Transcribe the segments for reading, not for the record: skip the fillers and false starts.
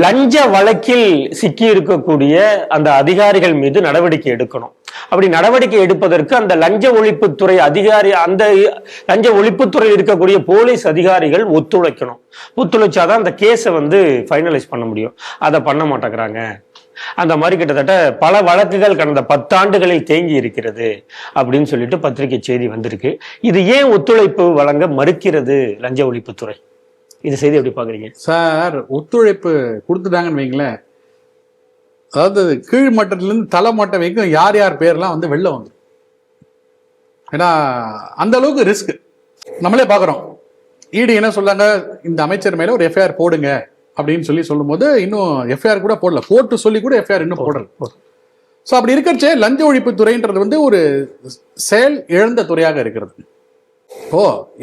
லஞ்ச வழக்கில் சிக்கி இருக்கக்கூடிய அந்த அதிகாரிகள் மீது நடவடிக்கை எடுக்கணும். அப்படி நடவடிக்கை எடுப்பதற்கு அந்த லஞ்ச ஒழிப்புத்துறை அதிகாரி, அந்த லஞ்ச ஒழிப்புத்துறை இருக்கக்கூடிய போலீஸ் அதிகாரிகள் ஒத்துழைக்கணும். ஒத்துழைச்சாதான் அந்த கேஸை ஃபைனலைஸ் பண்ண முடியும். அதை பண்ண மாட்டேங்கிறாங்க. அந்த மாதிரி கிட்டத்தட்ட பல வழக்குகள் கடந்த 10 ஆண்டுகளில் தேங்கி இருக்கிறது அப்படின்னு சொல்லிட்டு பத்திரிகை செய்தி வந்திருக்கு. இது ஏன் ஒத்துழைப்பு வழங்க மறுக்கிறது லஞ்ச ஒழிப்புத்துறை? இது செய்தி எப்படி பாக்குறீங்க சார்? ஒத்துழைப்பு கொடுத்துட்டாங்கன்னு வைங்களேன், அதாவது கீழ் மட்டத்திலிருந்து தலை மட்டம் வரைக்கும் யார் யார் பேர்லாம் வெளில வந்து, ஏன்னா அந்த அளவுக்கு ரிஸ்க் நம்மளே பாக்குறோம். இடி என்ன சொல்றாங்க, இந்த அமைச்சர் மேல ஒரு எஃப்ஐஆர் போடுங்க அப்படின்னு சொல்லும் போது இன்னும் எஃப்ஐஆர் கூட போடல, கோர்ட்டு சொல்லி கூட எஃப்ஐஆர் இன்னும் போடல. ஸோ அப்படி இருக்கிறச்சே லஞ்ச ஒழிப்பு துறைன்றது ஒரு செயல் இழந்த துறையாக இருக்கிறது.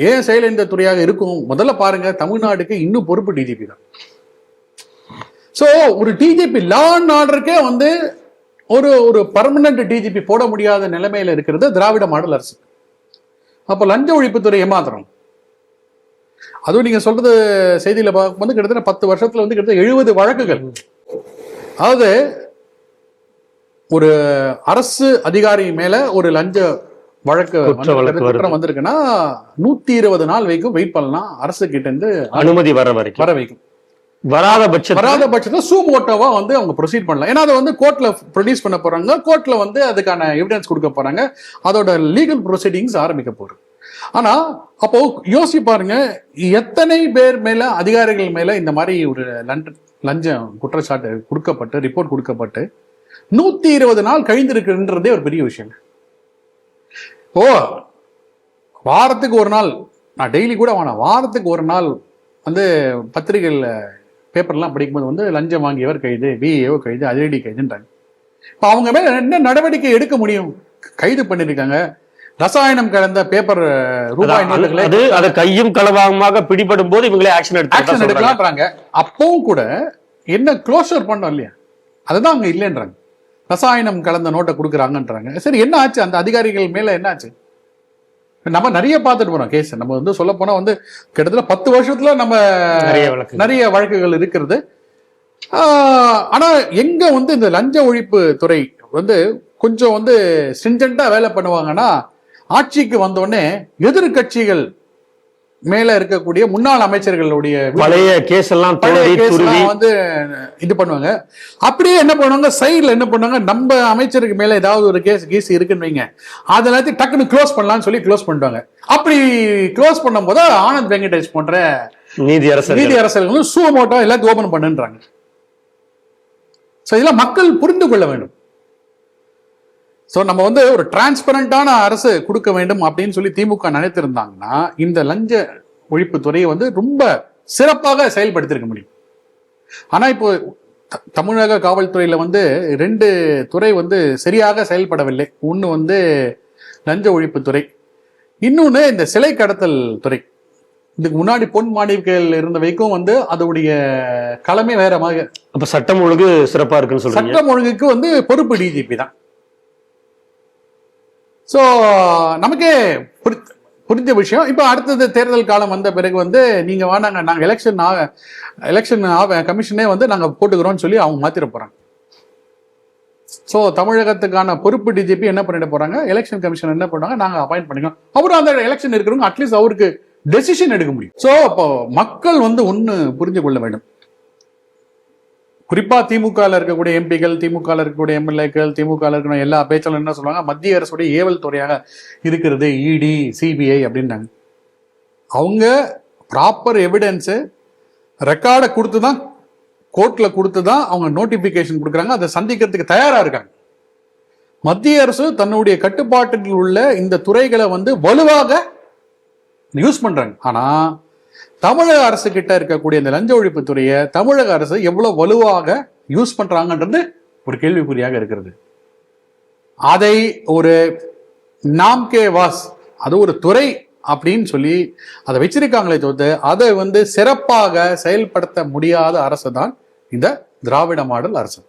ஏன் செயல் இழந்த துறையாக இருக்கும்? முதல்ல பாருங்க, தமிழ்நாடுக்கு இன்னும் பொறுப்பு டிஜிபி தான். ஸோ ஒரு டிஜிபி லா அண்ட் ஆர்டருக்கே ஒரு பர்மனன்ட் டிஜிபி போட முடியாத நிலைமையில இருக்கிறது திராவிட மாடல் அரசு. அப்ப லஞ்ச ஒழிப்புத்துறை ஏமாத்திரம். அதுவும் நீங்க சொல்றது செய்தியில பார்க்கும்போது கிட்டத்தட்ட 10 வருஷத்துல கிட்டத்தட்ட 70 வழக்குகள். அதாவது ஒரு அரசு அதிகாரி மேல ஒரு லஞ்ச வழக்கு குற்றம் வந்திருக்குன்னா 120 நாள் வரைக்கும் வெயிட் பண்ணலாம், அரசு கிட்ட இருந்து அனுமதி வர வைக்கும். வராத பட்சத்துல சூமோட்டோவா அவங்க ப்ரொசீட் பண்ணலாம். ஏன்னா அதை கோர்ட்ல ப்ரொடியூஸ் பண்ண போறாங்க, கோர்ட்ல அதுக்கான எவிடன்ஸ் கொடுக்க போறாங்க, அதோட லீகல் ப்ரொசீடிங்ஸ் ஆரம்பிக்க போறோம். ஆனா அப்போ யோசிச்சு பாருங்க, எத்தனை பேர் மேல, அதிகாரிகள் மேல இந்த மாதிரி ஒரு லஞ்சம் குற்றச்சாட்டு கொடுக்கப்பட்டு ரிப்போர்ட் கொடுக்கப்பட்டு 120 நாள் கழிந்திருக்குன்றதே ஒரு பெரிய விஷயம். வாரத்துக்கு ஒரு நாள், நான் டெய்லி கூட வேணாம், வாரத்துக்கு ஒரு நாள் பத்திரிகைகள் பேப்பர்லாம் படிக்கும்போது லஞ்சம் வாங்கியவர் கைது, பிஏஓ கைது, அதிரடி கைதுன்றாங்க. இப்போ அவங்க மேல என்ன நடவடிக்கை எடுக்க முடியும்? கைது பண்ணிருக்காங்க. ரசாயனம் கலந்த பேப்பர் ரூபாய் அதை கையும் களவாகமாக பிடிபடும் போது இவங்களே ஆக்ஷன் எடுக்கலாம்ன்றாங்க. அப்பவும் கூட என்ன க்ளோஷர் பண்ணோம் இல்லையா, அதுதான் அங்க இல்லைன்றாங்க. ரசாயனம் கலந்த நோட்டை கொடுக்குறாங்கன்றாங்க. சரி, என்ன ஆச்சு அந்த அதிகாரிகள் மேல? என்ன ஆச்சு? நம்ம நிறைய பார்த்துட்டு போறோம் கேஸ். நம்ம சொல்ல போனா கிட்டத்தட்ட 10 வருஷத்துல நம்ம நிறைய வழக்குகள் இருக்கிறது. ஆனா எங்க இந்த லஞ்ச ஒழிப்பு துறை கொஞ்சம் ஸ்ட்ரிஞ்சென்ட்டா வேலை பண்ணுவாங்கன்னா, ஆட்சிக்கு வந்தோடனே எதிர்கட்சிகள் மேல இருக்கக்கூடிய முன்னாள் அமைச்சர்களுடைய பழைய கேஸ் எல்லாம் இது பண்ணுவாங்க. அப்படியே என்ன பண்ணுவாங்க, சைட்ல என்ன பண்ணுவாங்க, நம்ம அமைச்சருக்கு மேல ஏதாவது ஒரு கேஸ் இருக்குன்னு வைங்க, அது எல்லாத்தையும் டக்குன்னு க்ளோஸ் பண்ணலாம்னு சொல்லி க்ளோஸ் பண்ணிட்டாங்க. அப்படி க்ளோஸ் பண்ணும் போது ஆனந்த் வெங்கடேஷ் போன்ற நீதி அரசர்கள் சூமோட்டோ எல்லாத்தையும் ஓபன் பண்ணுன்றாங்க. இதெல்லாம் மக்கள் புரிந்து கொள்ள வேண்டும். ஸோ நம்ம ஒரு டிரான்ஸ்பரண்டான அரசு கொடுக்க வேண்டும் அப்படின்னு சொல்லி திமுக நினைத்திருந்தாங்கன்னா இந்த லஞ்ச ஒழிப்பு துறையை ரொம்ப சிறப்பாக செயல்படுத்திருக்க முடியும். ஆனா இப்போ தமிழக காவல்துறையில 2 துறை சரியாக செயல்படவில்லை. ஒன்று லஞ்ச ஒழிப்பு துறை, இன்னொன்னு இந்த சிலை கடத்தல் துறை. இதுக்கு முன்னாடி பொன் மாணிக்கல் இருந்த வரைக்கும் அதோடைய களமே வேற மாதிரி. அப்ப சட்டம் ஒழுங்கு சிறப்பா இருக்குன்னு சொல்றீங்க. சட்டம் ஒழுங்குக்கு பொறுப்பு டிஜிபி தான். ஸோ நமக்கே புரிஞ்ச விஷயம். இப்போ அடுத்தது தேர்தல் காலம் வந்த பிறகு நீங்க வாங்க, நாங்கள் எலெக்ஷன் கமிஷனே நாங்கள் போட்டுக்கிறோம்னு சொல்லி அவங்க மாத்திர போறாங்க. ஸோ தமிழகத்துக்கான பொறுப்பு டிஜிபி என்ன பண்ணிட போறாங்க, எலெக்ஷன் கமிஷன் என்ன பண்ணுவாங்க, நாங்கள் அப்பாயிண்ட் பண்ணிக்கிறோம். அவரும் அந்த எலெக்ஷன் இருக்கிறவங்க அட்லீஸ்ட் அவருக்கு டெசிஷன் எடுக்க முடியும். ஸோ அப்போ மக்கள் ஒன்று புரிஞ்சு கொள்ள வேண்டும். குறிப்பா திமுக இருக்கக்கூடிய எம்பிகள், திமுக இருக்கக்கூடிய எம்எல்ஏக்கள், திமுக இருக்கிற எல்லா பேச்சாளரும் என்ன சொல்லுவாங்க, மத்திய அரசுடைய ஏவல் துறையாக இருக்கிறது இடி, சிபிஐ அப்படின்னாங்க. அவங்க ப்ராப்பர் எவிடன்ஸு ரெக்கார்டை கொடுத்துதான், கோர்ட்ல கொடுத்துதான் அவங்க நோட்டிபிகேஷன் கொடுக்குறாங்க. அதை சந்திக்கிறதுக்கு தயாரா இருக்காங்க. மத்திய அரசு தன்னுடைய கட்டுப்பாட்டில் உள்ள இந்த துறைகளை வலுவாக யூஸ் பண்றாங்க. ஆனா தமிழக அரசு கிட்ட இருக்கக்கூடிய இந்த லஞ்ச ஒழிப்பு துறையை தமிழக அரசு எவ்வளவு வலுவாக யூஸ் பண்றாங்கன்றது ஒரு கேள்விக்குறியாக இருக்கிறது. அதை ஒரு நாம்கே வாஸ், அது ஒரு துறை அப்படின்னு சொல்லி அதை வச்சிருக்காங்களே தவிர்த்து அதை சிறப்பாக செயல்படுத்த முடியாத அரசு தான் இந்த திராவிட மாடல் அரசு.